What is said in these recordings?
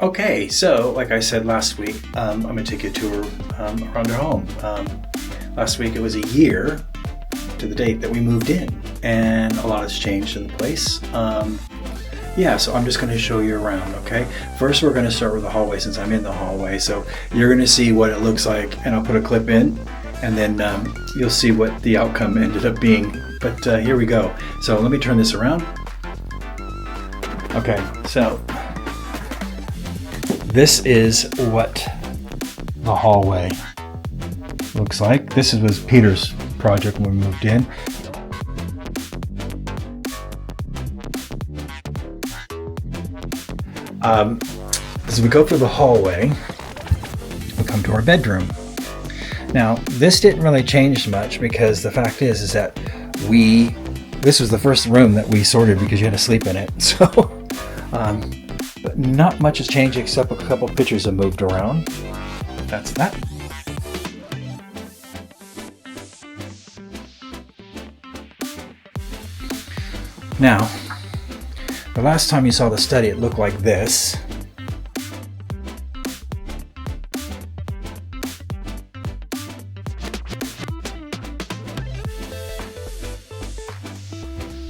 Okay, so like I said last week, I'm going to take you a tour around our home. Last week it was a year to the date that we moved in, and a lot has changed in the place. Yeah, so I'm just going to show you around, okay? First we're going to start with the hallway since I'm in the hallway. So you're going to see what it looks like, and I'll put a clip in, and then you'll see what the outcome ended up being. But here we go. So let me turn this around. Okay, so this is what the hallway looks like. This was Peter's project when we moved in. As we go through the hallway, we come to our bedroom. Now, this didn't really change much because the fact is that this was the first room that we sorted because you had to sleep in it. So, but not much has changed except a couple pictures have moved around. That's that. Now, the last time you saw the study, it looked like this.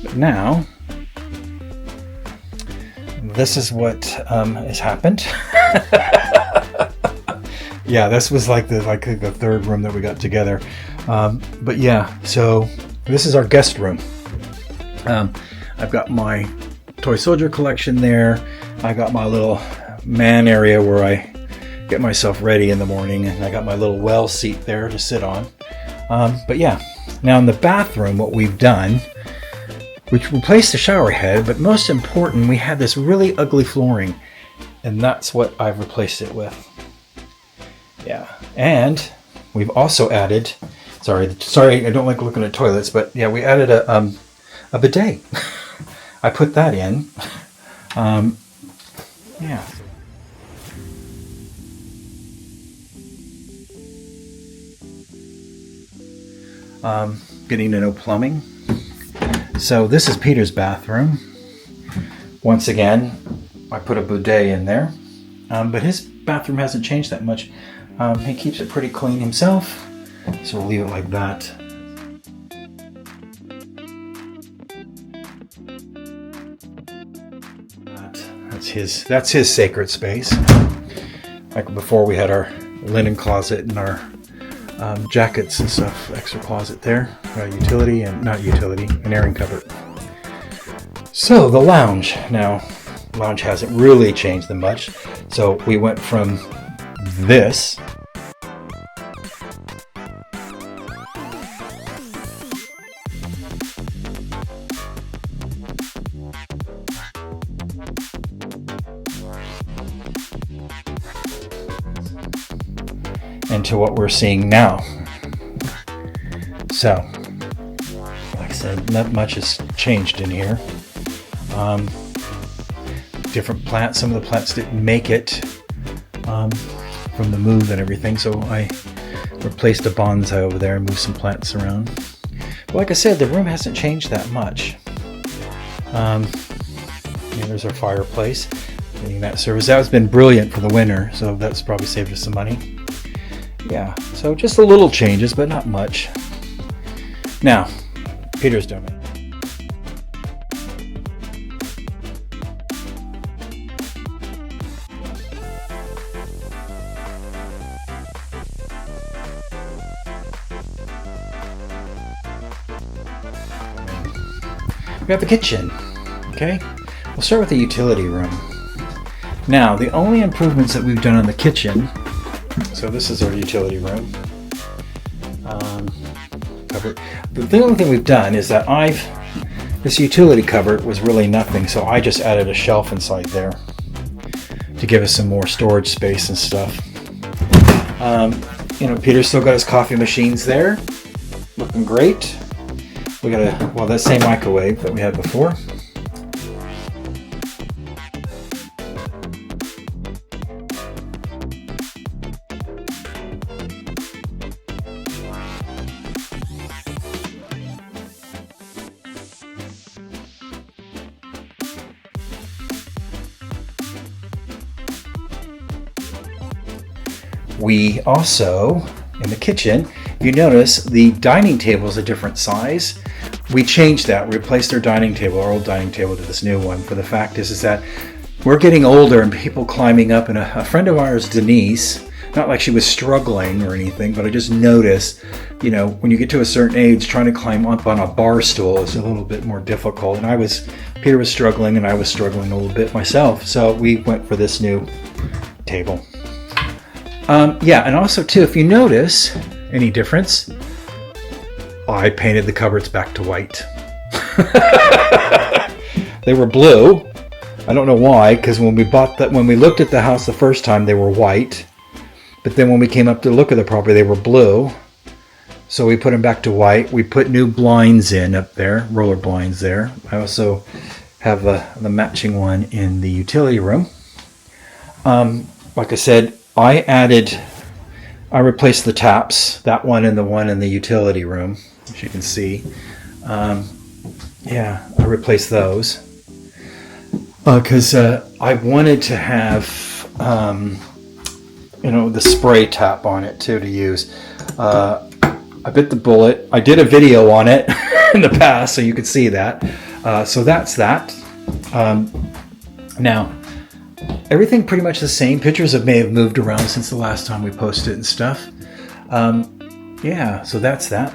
But now, this is what has happened. Yeah, this was like the third room that we got together. But yeah, so this is our guest room. I've got my toy soldier collection there. I got my little man area where I get myself ready in the morning, and I got my little well seat there to sit on. But yeah, now in the bathroom, what we've done, we replaced the shower head, but most important, we had this really ugly flooring, and that's what I've replaced it with. Yeah, and we've also added, sorry, I don't like looking at toilets, but yeah, we added a bidet. I put that in. Yeah. Getting to know plumbing. So this is Peter's bathroom. Once again, I put a bidet in there, but his bathroom hasn't changed that much. He keeps it pretty clean himself, so we'll leave it like that. That's his sacred space. Like before, we had our linen closet and our jackets and stuff, extra closet there, an airing cupboard. So the lounge. Now, lounge hasn't really changed that much. So we went from this into what we're seeing now. So, like I said, not much has changed in here. Different plants. Some of the plants didn't make it from the move and everything, so I replaced a bonsai over there and moved some plants around. But like I said, the room hasn't changed that much. There's our fireplace. Getting that service. That has been brilliant for the winter, so that's probably saved us some money. Yeah, so just a little changes, but not much. Now, Peter's domain. we have the kitchen. Okay, we'll start with the utility room. Now, the only improvements that we've done on the kitchen, so this is our utility room. Cupboard. The only thing we've done is that this utility cupboard was really nothing, so I just added a shelf inside there to give us some more storage space and stuff. Peter's still got his coffee machines there, looking great. We got that same microwave that we had before. We also, in the kitchen, you notice the dining table is a different size. We changed that. We replaced our old dining table, to this new one. For the fact is that we're getting older and people climbing up, and a friend of ours, Denise, not like she was struggling or anything, but I just noticed, when you get to a certain age, trying to climb up on a bar stool is a little bit more difficult. And Peter was struggling and I was struggling a little bit myself. So we went for this new table. And also too, if you notice any difference, I painted the cupboards back to white. They were blue. I don't know why, because when we looked at the house the first time, they were white. But then when we came up to look at the property, they were blue. So we put them back to white. We put new blinds in up there, roller blinds there. I also have the matching one in the utility room. Like I said, I replaced the taps, that one and the one in the utility room, as you can see. I replaced those because I wanted to have the spray tap on it too to use. I bit the bullet. I did a video on it in the past, so you could see that. So that's that. Now, everything pretty much the same. Pictures may have moved around since the last time we posted and stuff. So that's that.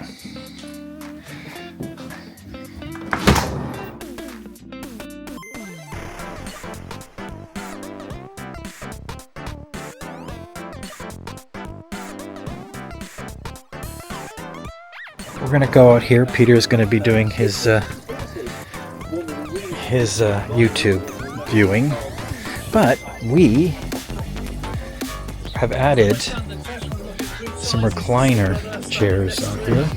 We're going to go out here. Peter's going to be doing his YouTube viewing. But we have added some recliner chairs out here,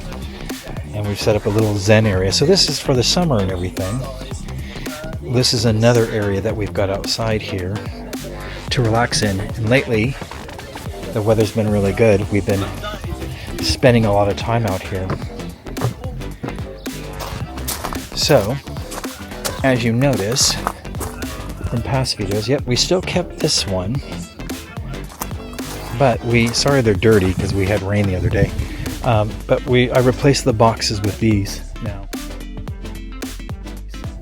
and we've set up a little zen area. So this is for the summer and everything. This is another area that we've got outside here to relax in. And lately, the weather's been really good. We've been spending a lot of time out here. So, as you notice from past videos, we still kept this one, but sorry they're dirty because we had rain the other day, but I replaced the boxes with these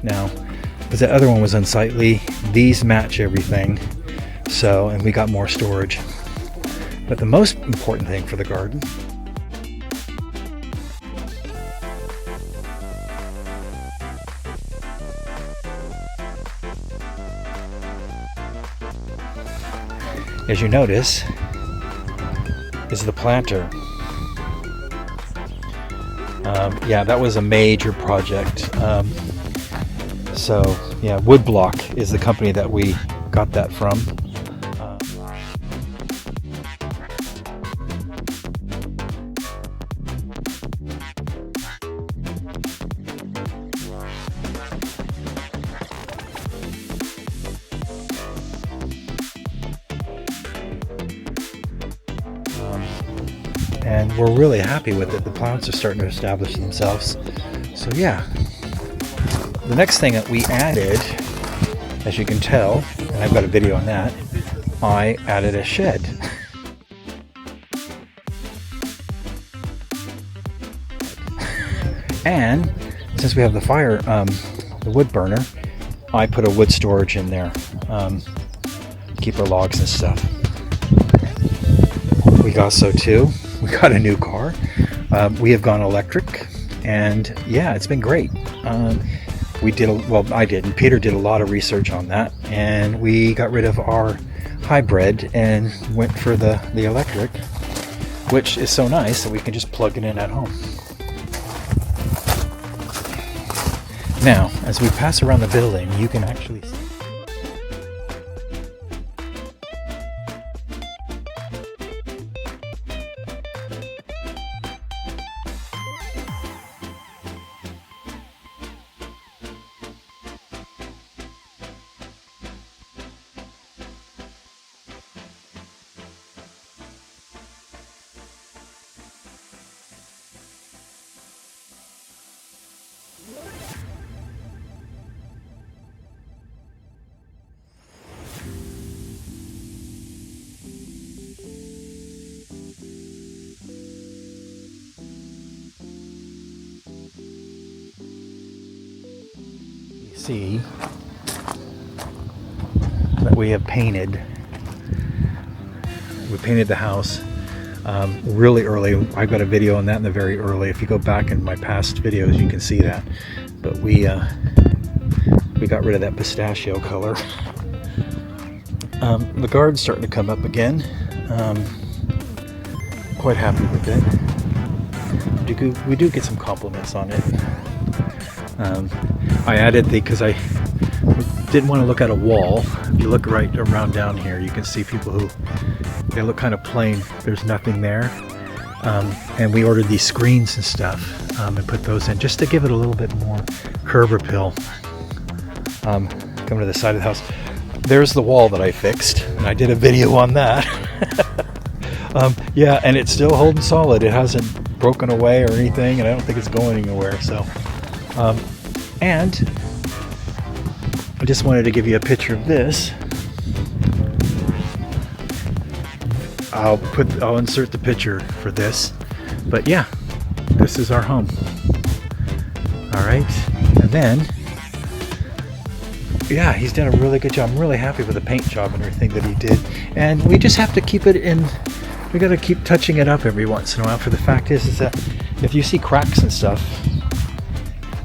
now because the other one was unsightly. These match everything, and we got more storage. But the most important thing for the garden as you notice, is the planter. That was a major project. Woodblock is the company that we got that from. And we're really happy with it. The plants are starting to establish themselves. So the next thing that we added, as you can tell, and I've got a video on that, I added a shed. And since we have the fire, the wood burner, I put a wood storage in there, keep our logs and stuff. We got a new car. We have gone electric, and it's been great. we did, well, I did, and Peter did a lot of research on that, and we got rid of our hybrid and went for the electric, which is so nice that we can just plug it in at home. Now, as we pass around the building, you can actually see. See that we have painted. We painted the house really early. I got a video on that in the very early. If you go back in my past videos, you can see that. But we got rid of that pistachio color. The garden's starting to come up again. Quite happy with it. We do get some compliments on it. I added because I didn't want to look at a wall. If you look right around down here, you can see people who, they look kind of plain. There's nothing there. And we ordered these screens and stuff and put those in just to give it a little bit more curb appeal. Coming to the side of the house. There's the wall that I fixed, and I did a video on that. Yeah, and it's still holding solid. It hasn't broken away or anything, and I don't think it's going anywhere. So, and I just wanted to give you a picture of this. I'll insert the picture for this. But yeah, this is our home. All right, and then yeah, he's done a really good job. I'm really happy with the paint job and everything that he did. And we just have to keep it in. We got to keep touching it up every once in a while. For the fact is that if you see cracks and stuff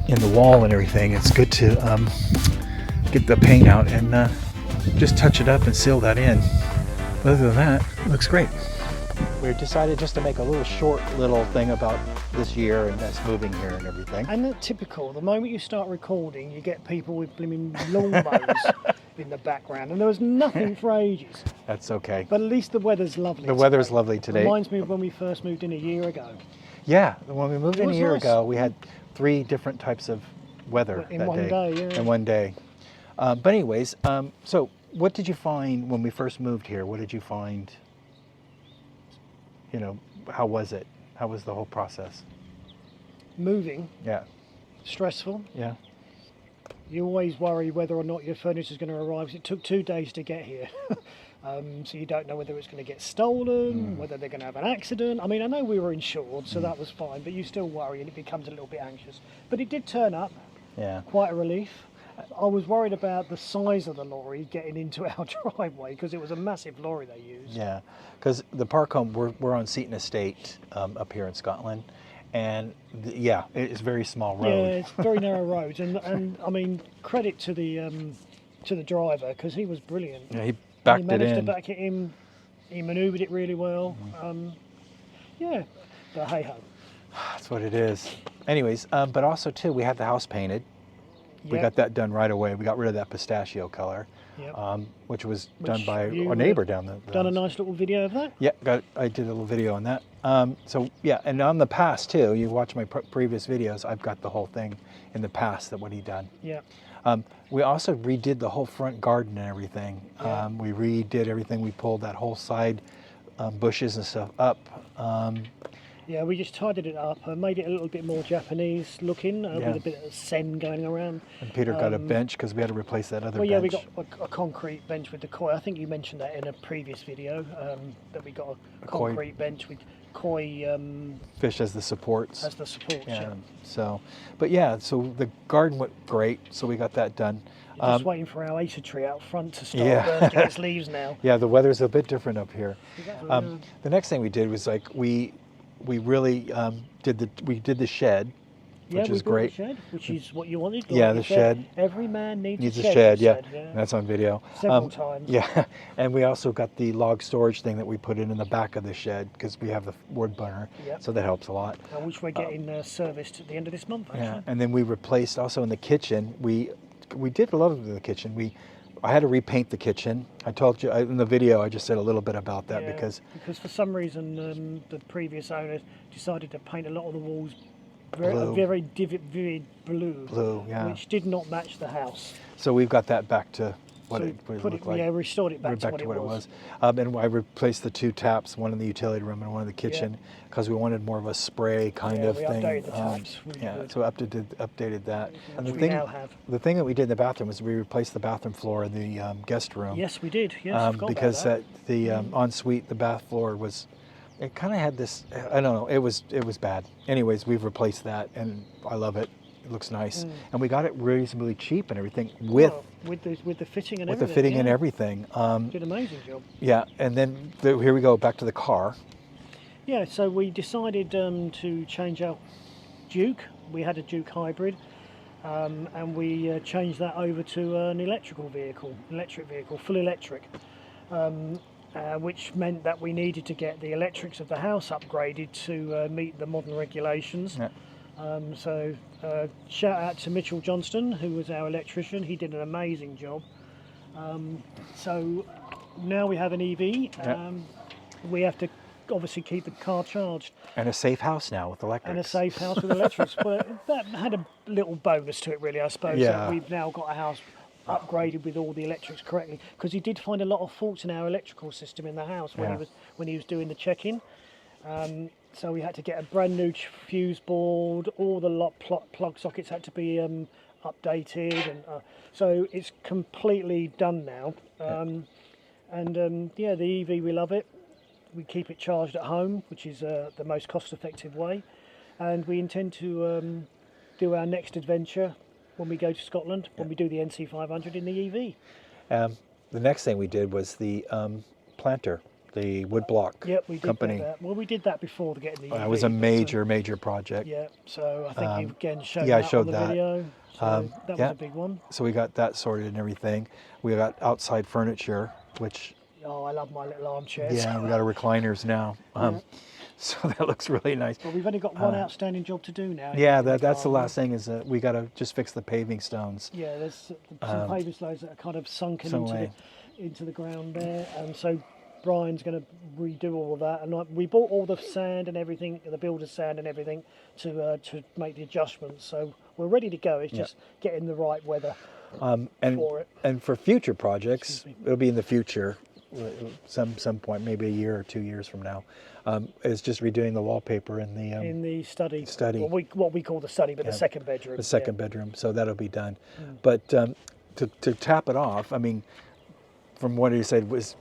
in the wall and everything, it's good to get the paint out and just touch it up and seal that in. Other than that, it looks great. We decided just to make a short little thing about this year and us moving here and everything. And that's typical. The moment you start recording, you get people with blooming lawnmowers in the background, and there was nothing for ages. That's okay. But at least the weather's lovely. The weather's lovely today. Reminds me of when we first moved in a year ago. Yeah, when we moved in a year ago, we had 3 different types of weather in one day. Yeah. In one day. But anyways, so what did you find when we first moved here? What did you find? You know, how was it? How was the whole process? Moving. Yeah. Stressful. Yeah. You always worry whether or not your furniture's going to arrive. It took 2 days to get here. So you don't know whether it's going to get stolen, whether they're going to have an accident. I mean, I know we were insured, so that was fine, but you still worry and it becomes a little bit anxious. But it did turn up. Yeah. Quite a relief. I was worried about the size of the lorry getting into our driveway because it was a massive lorry they used. Yeah, because the park home, we're on Seaton Estate up here in Scotland, and yeah, it's a very small road. Yeah, it's very narrow roads, and I mean, credit to the driver because he was brilliant. Yeah, he backed it in. He managed to back it in. He manoeuvred it really well. Yeah, but hey ho. That's what it is. Anyways, but also too, we had the house painted. We got that done right away. We got rid of that pistachio color, which was done by our neighbor down the Done a nice little video of that? Yeah, I did a little video on that. So yeah, and on the past too, you watch my previous videos, I've got the whole thing in the past that what he done. Yeah. We also redid the whole front garden and everything. Yeah. We redid everything. We pulled that whole side bushes and stuff up. Yeah, we just tidied it up and made it a little bit more Japanese looking with a bit of sen going around. And Peter got a bench because we had to replace that other bench. Well, yeah, we got a concrete bench with the koi. I think you mentioned that in a previous video, that we got a concrete bench with koi... fish as the supports. As the supports, yeah. So, but yeah, so the garden went great, so we got that done. Just waiting for our acer tree out front to start bursting its leaves now. Yeah, the weather's a bit different up here. Exactly, the next thing we did was like we really did the shed, Yeah, which we is built great. a shed, which is what you wanted. Yeah, like the you said, shed. Every man needs Needs a a shed. shed, you yeah. said, That's on video. Several times. Yeah, and we also got the log storage thing that we put in the back of the shed because we have the wood burner, Yep. so that helps a lot. Which we're getting serviced at the end of this month, actually. Yeah, and then we replaced also in the kitchen. We did a lot of the kitchen. I had to repaint the kitchen. I told you in the video. I just said a little bit about that Yeah, because for some reason the previous owners decided to paint a lot of the walls Blue. very vivid blue, Blue, yeah. which did not match the house. So we've got that back to what So it we would look like. Yeah, restored it back to Back what it was. And I replaced the two taps, one in the utility room and one in the kitchen, because we wanted more of a spray kind Yeah, of we thing. updated the taps. Really Yeah, good. so updated that. And Which we now have. the thing that we did in the bathroom was we replaced the bathroom floor in the guest room. Yes, we did. Yes, I forgot Because about that. the ensuite, the bath floor was, it kind of had this, I don't know, it was bad. Anyways, we've replaced that, and I love it. It looks nice, and we got it reasonably cheap and everything with the fitting and the everything. fitting and yeah. everything. Did an amazing job. Yeah, and then here we go back to the car. Yeah, so we decided to change out Duke. We had a Duke hybrid, and we changed that over to an electric vehicle, full electric, which meant that we needed to get the electrics of the house upgraded to meet the modern regulations. Yeah. So shout out to Mitchell Johnston, who was our electrician. He did an amazing job. So now we have an EV. We have to obviously keep the car charged. And a safe house now with electrics. And a safe house with electrics. But that had a little bonus to it, really, I suppose. Yeah. That we've now got a house upgraded with all the electrics correctly, because he did find a lot of faults in our electrical system in the house when he was doing the check-in. So we had to get a brand new fuse board. All the plug sockets had to be updated, and so it's completely done now. The EV, we love it. We keep it charged at home, which is the most cost-effective way, and we intend to do our next adventure when we go to Scotland, when we do the NC 500 in the EV. The next thing we did was the planter, the woodblock we did company. that. Well, we did that before getting the EV. That was a major project. Yeah, so I think you again showed I that showed on the that. video. So that was a big one. So we got that sorted and everything. We got outside furniture, which Oh, I love my little armchairs. yeah, we got our recliners now. So that looks really nice. But we've only got one outstanding job to do now. Yeah, that's the last thing is we got to just fix the paving stones. Yeah, there's some paving stones that are kind of sunken into the ground there, and so Brian's going to redo all of that. And we bought all the sand and everything, the builder's sand and everything, to make the adjustments. So we're ready to go. It's just getting the right weather for it. And for future projects, it'll be in the future, some point, maybe a year or 2 years from now. Is just redoing the wallpaper in the study. Study. What we call the study, but the second bedroom. The second bedroom. So that'll be done. But to tap it off, I mean, from what you said, was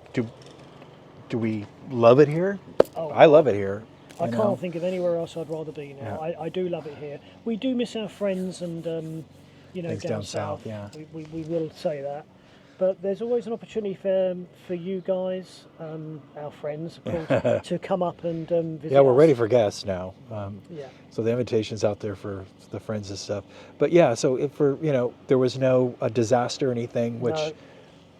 do we love it here? Oh, I love it here. I can't think of anywhere else I'd rather be now. Yeah. I do love it here. We do miss our friends and down south. Yeah. We will say that. But there's always an opportunity for you guys, our friends, of course, to come up and visit. Yeah, we're us. ready for guests now. Yeah. So the invitation's out there for the friends and stuff. But yeah, so if there was no disaster or anything, which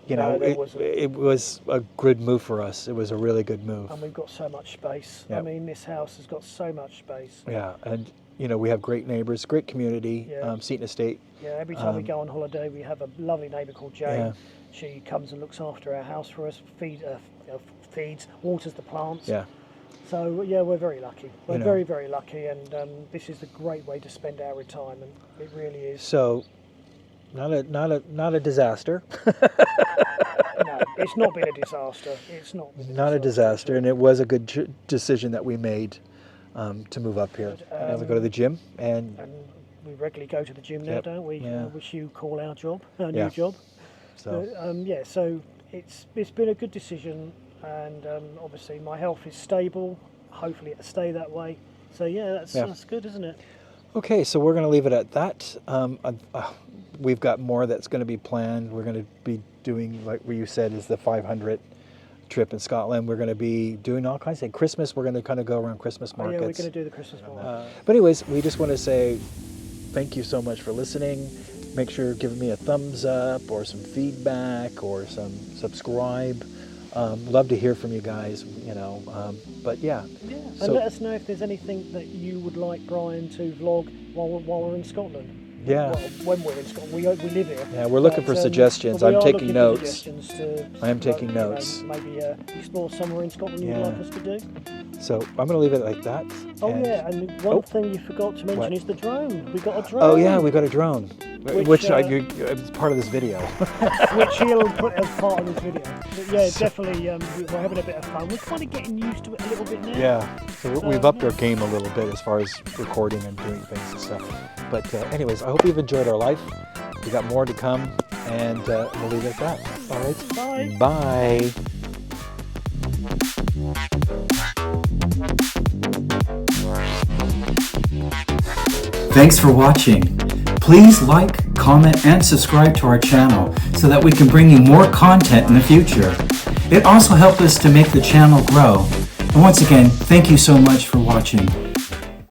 there wasn't. it was a good move for us. It was a really good move. And we've got so much space. Yep. I mean, this house has got so much space. Yeah, and we have great neighbors, great community. Yeah. Seton Estate. Yeah, every time we go on holiday, we have a lovely neighbour called Jane. Yeah. She comes and looks after our house for us, feeds, waters the plants. Yeah. So yeah, we're very lucky. We're You know. very, very lucky, and this is a great way to spend our retirement. It really is. So, not a disaster. No, it's not been a disaster. It's not. Been Not a disaster, and it was a good decision that we made to move up here. And we go to the gym, and we regularly go to the gym now, Yep. don't we? Yeah. Which you call our job, our Yeah. new job. so So it's been a good decision, and obviously my health is stable. Hopefully it'll stay that way. So yeah, that's good, isn't it? okay. So we're going to leave it at that. We've got more that's going to be planned. We're going to be doing, like what you said, is the 500 trip in Scotland. We're going to be doing all kinds of things. Christmas, we're going to kind of go around Christmas markets. Yeah, we're going to do the Christmas market. But anyways, we just want to say thank you so much for listening. Make sure you're giving me a thumbs up or some feedback or some subscribe. Love to hear from you guys, but yeah. And let us know if there's anything that you would like Brian to vlog while we're in Scotland. Yeah. Well, when we're in Scotland, we live here. Yeah, we're looking for suggestions. I'm taking notes. I am taking know, notes. Maybe explore somewhere in Scotland you'd like us to do. So I'm going to leave it like that. And one thing you forgot to mention is the drone. We got a drone. Oh yeah, we got a drone, which it's part of this video. Which he'll put as part of this video. But yeah, definitely, we're having a bit of fun. We're kind of getting used to it a little bit now. Yeah, so we've upped our game a little bit as far as recording and doing things and stuff. But anyways, I hope you've enjoyed our life. We got more to come, and we'll leave it at that. All right. Bye. Bye. Thanks for watching. Please like, comment, and subscribe to our channel so that we can bring you more content in the future. It also helps us to make the channel grow. And once again, thank you so much for watching.